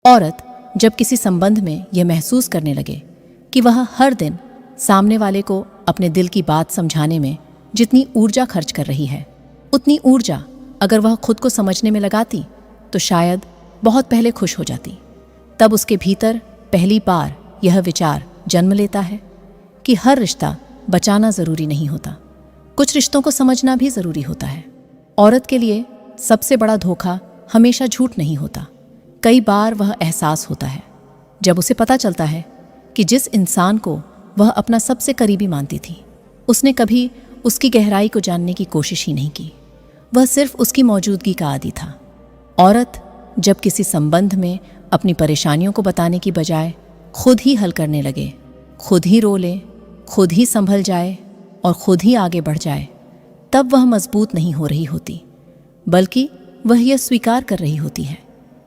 औरत जब किसी संबंध में यह महसूस करने लगे कि वह हर दिन सामने वाले को अपने दिल की बात समझाने में जितनी ऊर्जा खर्च कर रही है, उतनी ऊर्जा अगर वह खुद को समझने में लगाती तो शायद बहुत पहले खुश हो जाती। तब उसके भीतर पहली बार यह विचार जन्म लेता है कि हर रिश्ता बचाना ज़रूरी नहीं होता, कुछ रिश्तों को समझना भी ज़रूरी होता है। औरत के लिए सबसे बड़ा धोखा हमेशा झूठ नहीं होता। कई बार वह एहसास होता है जब उसे पता चलता है कि जिस इंसान को वह अपना सबसे करीबी मानती थी, उसने कभी उसकी गहराई को जानने की कोशिश ही नहीं की, वह सिर्फ उसकी मौजूदगी का आदी था। औरत जब किसी संबंध में अपनी परेशानियों को बताने की बजाय खुद ही हल करने लगे, खुद ही रो ले, खुद ही संभल जाए और खुद ही आगे बढ़ जाए, तब वह मजबूत नहीं हो रही होती, बल्कि वह यह स्वीकार कर रही होती है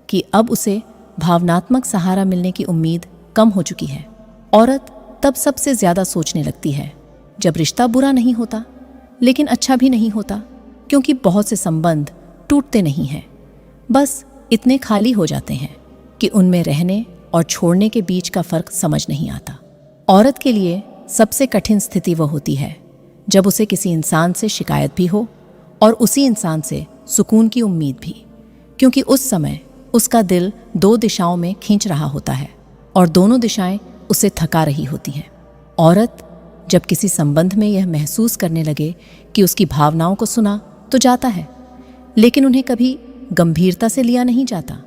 कि अब उसे भावनात्मक सहारा मिलने की उम्मीद कम हो चुकी है। औरत तब सबसे ज़्यादा सोचने लगती है जब रिश्ता बुरा नहीं होता लेकिन अच्छा भी नहीं होता, क्योंकि बहुत से संबंध टूटते नहीं हैं, बस इतने खाली हो जाते हैं कि उनमें रहने और छोड़ने के बीच का फ़र्क समझ नहीं आता। औरत के लिए सबसे कठिन स्थिति वह होती है जब उसे किसी इंसान से शिकायत भी हो और उसी इंसान से सुकून की उम्मीद भी, क्योंकि उस समय उसका दिल दो दिशाओं में खींच रहा होता है और दोनों दिशाएं उसे थका रही होती हैं। औरत जब किसी संबंध में यह महसूस करने लगे कि उसकी भावनाओं को सुना तो जाता है, लेकिन उन्हें कभी गंभीरता से लिया नहीं जाता,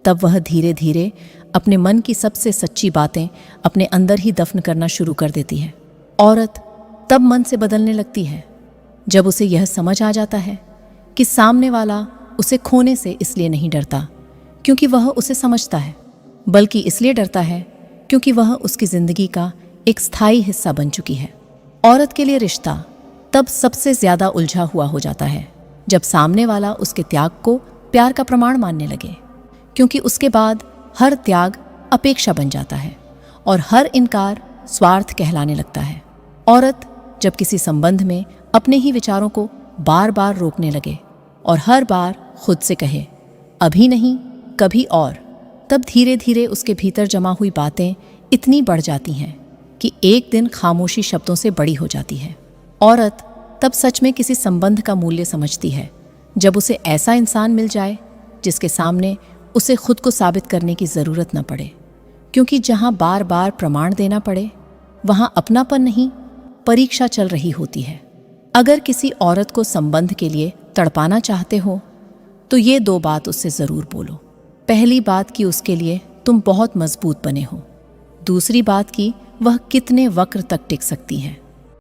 तब वह धीरे धीरे अपने मन की सबसे सच्ची बातें अपने अंदर ही दफन करना शुरू कर देती है। औरत तब मन से बदलने लगती है जब उसे यह समझ आ जाता है कि सामने वाला उसे खोने से इसलिए नहीं डरता क्योंकि वह उसे समझता है, बल्कि इसलिए डरता है क्योंकि वह उसकी ज़िंदगी का एक स्थायी हिस्सा बन चुकी है। औरत के लिए रिश्ता तब सबसे ज़्यादा उलझा हुआ हो जाता है जब सामने वाला उसके त्याग को प्यार का प्रमाण मानने लगे, क्योंकि उसके बाद हर त्याग अपेक्षा बन जाता है और हर इनकार स्वार्थ कहलाने लगता है। औरत जब किसी संबंध में अपने ही विचारों को बार बार रोकने लगे और हर बार खुद से कहे अभी नहीं कभी और, तब धीरे धीरे उसके भीतर जमा हुई बातें इतनी बढ़ जाती हैं कि एक दिन खामोशी शब्दों से बड़ी हो जाती है। औरत तब सच में किसी संबंध का मूल्य समझती है जब उसे ऐसा इंसान मिल जाए जिसके सामने उसे खुद को साबित करने की ज़रूरत न पड़े, क्योंकि जहाँ बार बार प्रमाण देना पड़े वहाँ अपनापन नहीं परीक्षा चल रही होती है। अगर किसी औरत को संबंध के लिए तड़पाना चाहते हो तो ये दो बात उससे ज़रूर बोलो। पहली बात कि उसके लिए तुम बहुत मजबूत बने हो, दूसरी बात कि वह कितने वक्त तक टिक सकती हैं।